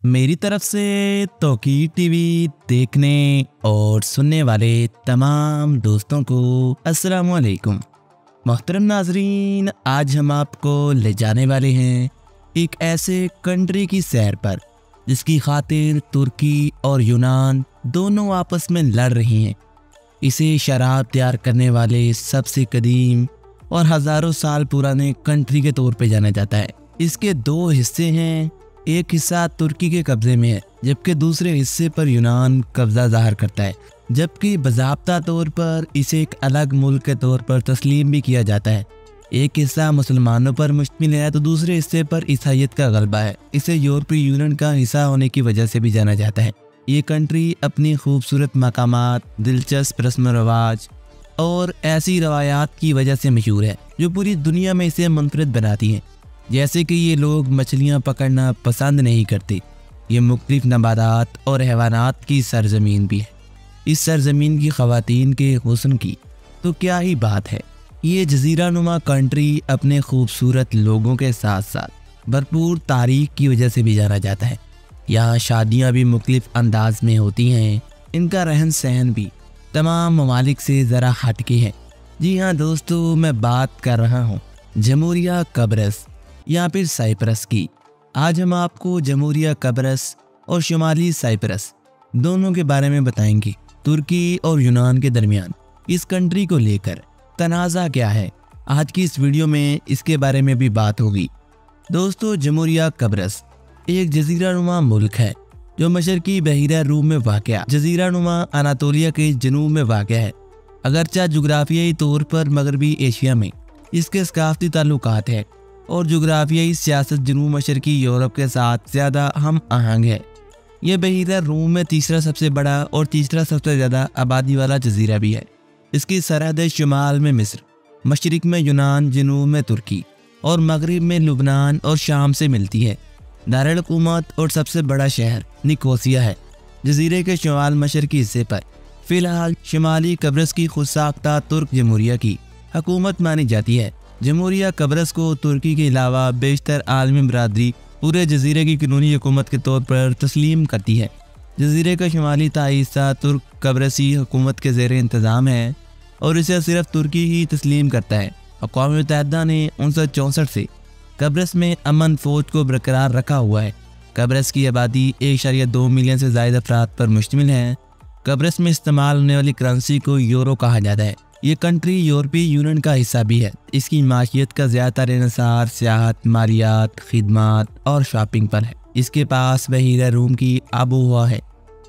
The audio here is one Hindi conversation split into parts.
मेरी तरफ से तौकीर टीवी देखने और सुनने वाले तमाम दोस्तों को अस्सलाम वालेकुम। मोहतरम नाजरीन, आज हम आपको ले जाने वाले हैं एक ऐसे कंट्री की सैर पर जिसकी खातिर तुर्की और यूनान दोनों आपस में लड़ रही हैं। इसे शराब तैयार करने वाले सबसे कदीम और हज़ारों साल पुराने कंट्री के तौर पे जाना जाता है। इसके दो हिस्से हैं, एक हिस्सा तुर्की के कब्ज़े में है जबकि दूसरे हिस्से पर यूनान कब्ज़ा ज़ाहिर करता है, जबकि बाज़ाब्ता तौर पर इसे एक अलग मुल्क के तौर पर तस्लीम भी किया जाता है। एक हिस्सा मुसलमानों पर मुश्तमिल है तो दूसरे हिस्से पर ईसाईयत का गलबा है। इसे यूरोपीय यूनियन का हिस्सा होने की वजह से भी जाना जाता है। ये कंट्री अपनी खूबसूरत मकामात, दिलचस्प रस्म रवाज और ऐसी रवायात की वजह से मशहूर है जो पूरी दुनिया में इसे मुनफरिद बनाती हैं। जैसे कि ये लोग मछलियाँ पकड़ना पसंद नहीं करते। ये मुख्तलिफ नबातात और हैवानात की सरजमीन भी है। इस सरजमीन की ख़वातीन के हुस्न की तो क्या ही बात है। ये जजीरा नुमा कंट्री अपने खूबसूरत लोगों के साथ साथ भरपूर तारीख की वजह से भी जाना जाता है। यहाँ शादियाँ भी मुख्तलिफ अंदाज में होती हैं। इनका रहन सहन भी तमाम ममालिक से ज़रा हटके है। जी हाँ दोस्तों, मैं बात कर रहा हूँ जमहूरिया कब्रस या फिर साइप्रस की। आज हम आपको जमहूरिया कब्रस और शुमाली साइप्रस दोनों के बारे में बताएंगे। तुर्की और यूनान के दरमियान इस कंट्री को लेकर तनाज़ा क्या है, आज की इस वीडियो में इसके बारे में भी बात होगी। दोस्तों, जमहूरिया कब्रस एक जजीरा नुमा मुल्क है जो मशरकी बहीरा रूम में वाक़या जजीरा नुमा अनातोलिया के जनूब में वाक़या है। अगरचा जुग्राफियाई तौर पर मगरबी एशिया में इसके सकाफती ताल्लुकात है और जुग्राफियाई सियासत जनूब मशरकी यूरोप के साथ ज़्यादा हम आहंग है। यह बहीरा रूम में तीसरा सबसे बड़ा और तीसरा सबसे ज़्यादा आबादी वाला जजीरा भी है। इसकी सरहद शुमाल में मिस्र, मशरिक में यूनान, जनूब में तुर्की और मगरिब में लुबनान और शाम से मिलती है। दारुल हुकूमत और सबसे बड़ा शहर निकोसिया है। जजीरे के शुमाल मशरकी हिस्से पर फ़िलहाल शुमाली कब्रस की खुद साख्ता तुर्क जमहूरिया की हुकूमत मानी जाती है। जमहूरिया कब्रस को तुर्की के अलावा बेशतर आलमी बरादरी पूरे जजीरे की कानूनी हुकूमत के तौर पर तस्लीम करती है। जजीरे का शुमाली ताई हिस्सा तुर्क कब्रसी हुकूमत के ज़ेर इंतज़ाम है और इसे सिर्फ तुर्की ही तस्लीम करता है। अक़वाम मुत्तहिदा ने 1964 से कब्रस में अमन फ़ौज को बरकरार रखा हुआ है। कब्रस की आबादी 1.2 मिलियन से ज़ायद अफराद पर मुश्तमिल है। कब्रस में इस्तेमाल होने वाली करेंसी को यूरो कहा जाता है। ये कंट्री यूरोपीय यूनियन का हिस्सा भी है। इसकी माशियत का ज़्यादातर इन्हिसार सियाहत, मालियात, खिदमात और शॉपिंग पर है। इसके पास बहीरा रूम की आबो हवा है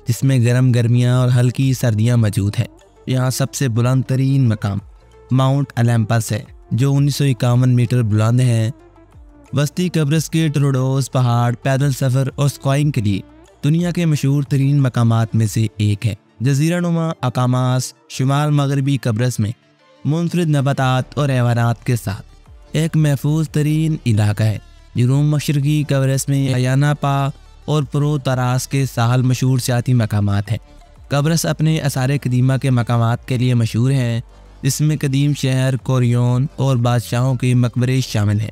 जिसमें गर्म गर्मियाँ और हल्की सर्दियाँ मौजूद है। यहाँ सबसे बुलंद तरीन मकाम माउंट ओलंपस है जो 1951 मीटर बुलंद है। वस्ती कब्रस के ट्रोडोस पहाड़ पैदल सफ़र और स्काइंग के लिए दुनिया के मशहूर तरीन मकामात में से एक है। जजीरा नुमा अकामास शुमाल मगरबी कब्रस में मुनफरिद नबातात और हैवानात के साथ एक महफूज तरीन इलाका है। जनूब मशरकी कब्रस में अयाना पा और प्रो तरास के साहल मशहूर सियाती मकामात हैं। कब्रस अपने आसार कदीमा के मकामात के लिए मशहूर है जिसमें कदीम शहर, कोरियन और बादशाहों के मकबरे शामिल हैं।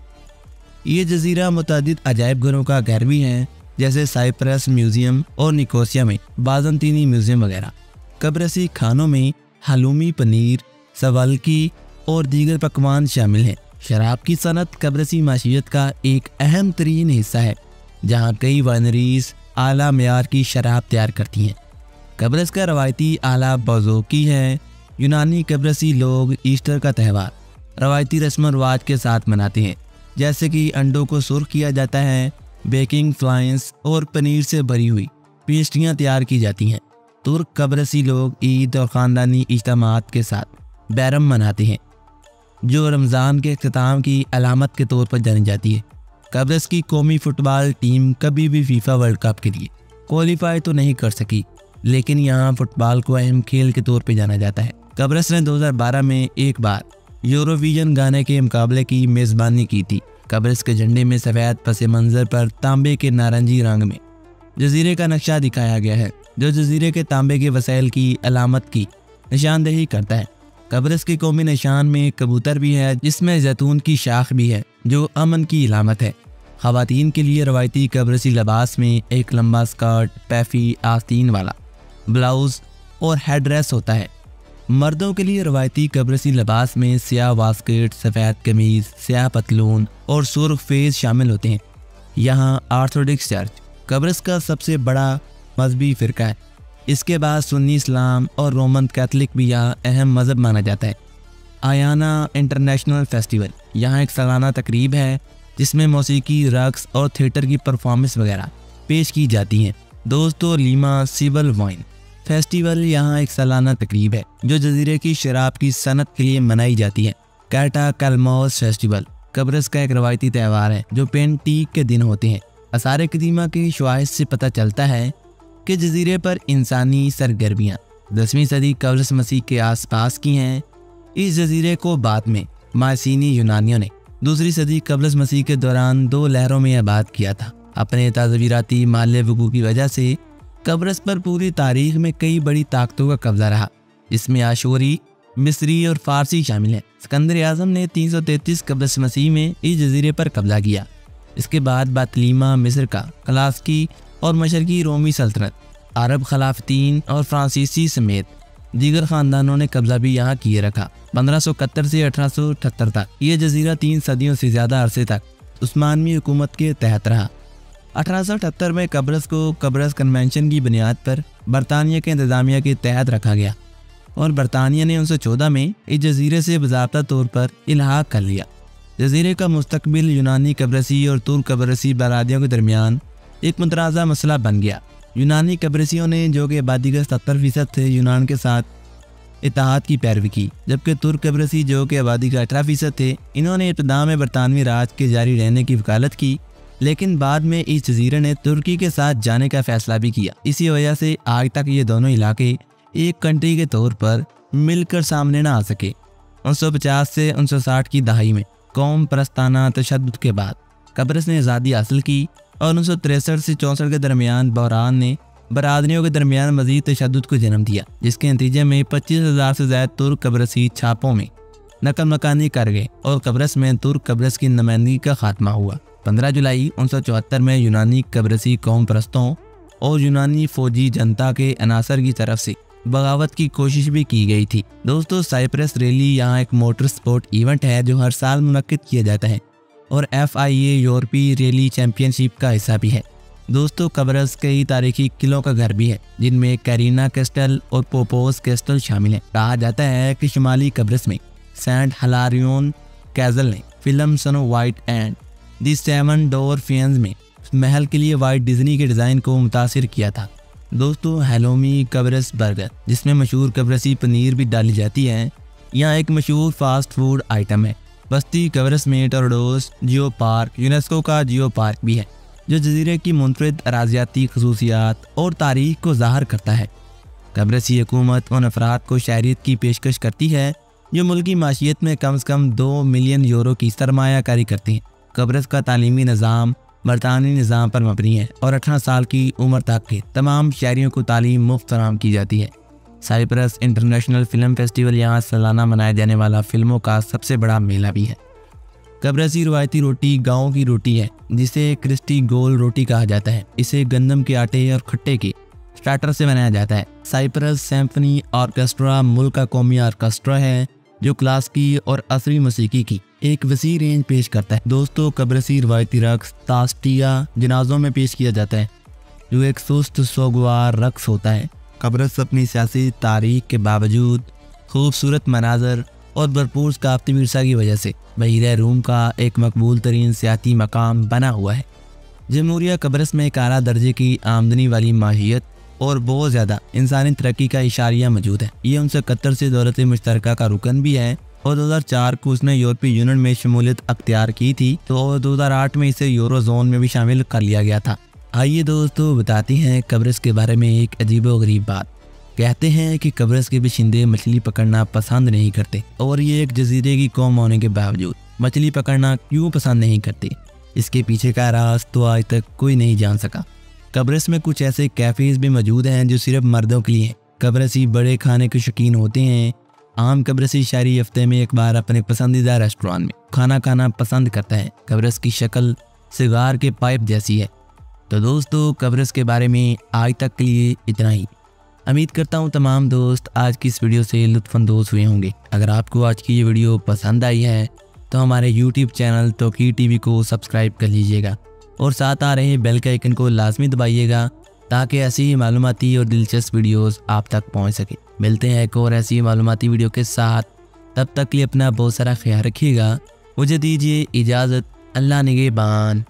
ये जजीरा मुतअद्दिद अजायब घरों का घर भी है जैसे साइप्रस म्यूज़ियम और निकोसिया में बाज़ंतीनी म्यूज़ियम वगैरह। कब्रसी खानों में हलूमी, पनीर, सवालकी और दीगर पकवान शामिल हैं। शराब की सनत कब्रसी माशियत का एक अहम तरीन हिस्सा है जहाँ कई वाइनरीज आला मेयार की शराब तैयार करती हैं। कब्रस का रवायती आला बौज़ोकी है। यूनानी कब्रसी लोग ईस्टर का त्यौहार रवायती रस्म रवाज के साथ मनाते हैं जैसे कि अंडों को सुर्ख किया जाता है, बेकिंग फ्लाइंस और पनीर से भरी हुई पेस्ट्रियाँ तैयार की जाती हैं। तुर्क कब्रसी लोग ईद और ख़ानदानी इज्तिमात के साथ बैरम मनाते हैं जो रमज़ान के इख्तिताम की अलामत के तौर पर जानी जाती है। कब्रस की कौमी फ़ुटबॉल टीम कभी भी फीफा वर्ल्ड कप के लिए क्वालिफाई तो नहीं कर सकी, लेकिन यहाँ फ़ुटबॉल को अहम खेल के तौर पर जाना जाता है। कब्रस ने 2012 में एक बार यूरोविजन गाने के मुकाबले की मेज़बानी की थी। कब्रस के झंडे में सफ़ेद पस मंज़र पर तांबे के नारंगी रंग में जजीरे का नक्शा दिखाया गया है जो जजीरे के तांबे के वसाइल की अलामत की निशानदेही करता है। कब्रस के कौमी निशान में एक कबूतर भी है जिसमें जैतून की शाख भी है जो अमन की अलामत है। ख़वातीन के लिए रवायती कब्रसी लिबास में एक लंबा स्कर्ट, पैफी, आस्तीन वाला ब्लाउज और हेड ड्रेस होता है। मर्दों के लिए रवायती कब्रसी लिबास में स्याह वास्केट, सफ़ेद कमीज़, स्याह पतलून और सुर्ख फेज शामिल होते हैं। यहाँ ऑर्थोडॉक्स चर्च कब्रस का सबसे बड़ा मजहबी फ़िरका है। इसके बाद सुन्नी इस्लाम और रोमन कैथलिक भी यहाँ अहम मज़हब माना जाता है। आयाना इंटरनेशनल फेस्टिवल यहाँ एक सालाना तकरीब है जिसमें मौसीकी, रक्स और थिएटर की परफॉर्मेंस वगैरह पेश की जाती हैं। दोस्तों, लीमा सिबल वाइन फेस्टिवल यहाँ एक सालाना तकरीब है जो जजीरे की शराब की सनत के लिए मनाई जाती है। कैटा कलमौस फेस्टिवल कब्रस का एक रवायती त्यौहार है जो पेंटीक के दिन होते हैं। आसार कदीमा के शवाहिद से पता चलता है कि जजीरे पर इंसानी सरगर्मियाँ 10वीं सदी कब्ल मसीह के आसपास की हैं। इस जजीरे को बाद में मासीनी यूनानियों ने 2री सदी कब्ल मसीह के दौरान 2 लहरों में आबाद किया था। अपने ताज़वीराती माले वकू की वजह से कब्रस पर पूरी तारीख में कई बड़ी ताकतों का कब्जा रहा, जिसमें आशूरी, मिस्री और फारसी शामिल हैं। सिकंदर आज़म ने 333 कब्ल मसीह में इस जजीरे पर कब्जा किया। इसके बाद बातलीमा मिस्र का खलास्की और मशरकी रोमी सल्तनत, अरब खिलाफतीन और फ्रांसीसी समेत दीगर ख़ानदानों ने कब्जा भी यहाँ किए रखा। 1571 से 1878 तक ये जजीरा 3 सदियों से ज़्यादा अरसे तक उस्मानवी हुकूमत के तहत रहा। 1878 में कब्रस को कब्रस कन्वेंशन की बुनियाद पर बरतानिया के इंतज़ामिया के तहत रखा गया और बरतानिया ने 1914 में इस जजीरे से बाज़ाब्ता तौर पर इल्हाक कर लिया। जजीरे का मुस्तकबिल यूनानी कब्रसी और तुर्क कब्रसी बरादियों के दरमियान एक मुतराज़ा मसला बन गया। यूनानी कब्रसियों ने, जो कि आबादी का 70% थे, यूनान के साथ इत्तेहाद की पैरवी की, जबकि तुर्क कब्रसी, जो कि आबादी का 18% थे, इन्होंने इब्तिदा में बरतानवी राज के जारी रहने की वकालत की, लेकिन बाद में इस जजीरे ने तुर्की के साथ जाने का फैसला भी किया। इसी वजह से आज तक ये दोनों इलाके एक कंट्री के तौर पर मिलकर सामने न आ सके। 1950 से 1960 की दहाई में कौम परस्ताना तशद्दुद के बाद कब्रस ने आज़ादी हासिल की और 1963 से 64 के दरमियान बहरान ने बरादरियों के दरमियान मजीद तशद्दुद को जन्म दिया, जिसके नतीजे में 25,000 से ज़्यादा तुर्क कब्रसी छापों में नकल मकानी कर गए और कब्रस में तुर्क कब्रस की नुमाइंदगी का खात्मा हुआ। 15 जुलाई 1974 में यूनानी कब्रसी कौम परस्तों और यूनानी फौजी जनता के अनासर की तरफ से बगावत की कोशिश भी की गई थी। दोस्तों, साइप्रस रैली यहाँ एक मोटर स्पोर्ट इवेंट है जो हर साल मुनक्किद किया जाता है और FIA यूरोपीय रैली चैंपियनशिप का हिस्सा भी है। दोस्तों, कब्रस कई तारीखी किलों का घर भी है, जिनमें कैरीना कैस्टल और पोपोस कैस्टल शामिल हैं। कहा जाता है कि शुमाली कब्रस में सेंट हिलारियोन कैसल ने film snow white and the 7 डॉर्फियंस में महल के लिए वाइट डिज्नी के डिज़ाइन को मुतासिर किया था। दोस्तों, हेलोमी कब्रस बर्गर, जिसमें मशहूर कब्रसी पनीर भी डाली जाती है, यहाँ एक मशहूर फास्ट फूड आइटम है। बस्ती कब्रस में टोरडोस जियो पार्क यूनेस्को का जियो पार्क भी है, जो जजीरे की मुनफरिद अराजियाती खसूसियात और तारीख को ज़ाहिर करता है। कब्रसी हुकूमत उन अफराद को शहरियत की पेशकश करती है जो मुल्की माशियत में कम से कम 2 मिलियन यूरो की सरमायाकारी करती हैं। कब्रस का तालीमी निज़ाम बरतानी निज़ाम पर मबनी है और 18 साल की उम्र तक के तमाम शहरियों को तालीम मुफ्त फराहम की जाती है। साइप्रस इंटरनेशनल फिल्म फेस्टिवल यहाँ सालाना मनाया जाने वाला फिल्मों का सबसे बड़ा मेला भी है। कब्रसी रवायती रोटी गाँव की रोटी है, जिसे क्रिस्टी गोल रोटी कहा जाता है। इसे गंदम के आटे और खट्टे के स्टार्टर से बनाया जाता है। साइप्रस सिम्फनी ऑर्केस्ट्रा मुल्क का कौमी ऑर्केस्ट्रा है जो क्लासिकी और असरी मौसीकी की एक वसी रेंज पेश करता है। दोस्तों, कब्रसी रवायती रक्स तास्टिया जनाजों में पेश किया जाता है, जो एक सुस्त सोगवार रक्स होता है। कब्रस अपनी सियासी तारीख के बावजूद खूबसूरत मनाजर और भरपूर सकाफती विरसा की वजह से बहिर रूम का एक मकबूल तरीन सियाती मकाम बना हुआ है। जमहूरिया कब्रस में एक आला दर्जे की आमदनी वाली माहियत और बहुत ज़्यादा इंसानी तरक्की का इशारिया मौजूद है। ये 1971 से दौलत मुश्तरका का रुकन भी है और 2004 को उसने यूरोपीय यूनियन में शमूलियत अख्तियार की थी, तो 2008 में इसे यूरो जोन में भी शामिल कर लिया गया था। आइए दोस्तों, बताते हैं कब्रस के बारे में एक अजीबोगरीब बात। कहते हैं कि कब्रस के बाशिंदे मछली पकड़ना पसंद नहीं करते और ये एक जजीरे की कौम होने के बावजूद मछली पकड़ना क्यों पसंद नहीं करते, इसके पीछे का राज तो आज तक कोई नहीं जान सका। कब्रस में कुछ ऐसे कैफ़ेज़ भी मौजूद हैं जो सिर्फ मर्दों के लिए हैं। कब्रसी बड़े खाने के शौकीन होते हैं। आम कब्रसी शहरी हफ्ते में एक बार अपने पसंदीदा रेस्टोरेंट में खाना खाना पसंद करता है। कब्रस की शक्ल सिगार के पाइप जैसी है। तो दोस्तों कब्रिस के बारे में आज तक के लिए इतना ही। उम्मीद करता हूँ तमाम दोस्त आज की इस वीडियो से लुत्फ़अंदोज़ हुए होंगे। अगर आपको आज की ये वीडियो पसंद आई है तो हमारे YouTube चैनल तौकीर टीवी को सब्सक्राइब कर लीजिएगा और साथ आ रहे बेल के आइकन को लाजमी दबाइएगा ताकि ऐसी ही मालूमाती और दिलचस्प वीडियोस आप तक पहुंच सके। मिलते हैं एक और ऐसी मालूमाती वीडियो के साथ, तब तक के लिए अपना बहुत सारा ख्याल रखिएगा। मुझे दीजिए इजाज़त। अल्लाह निगहबान।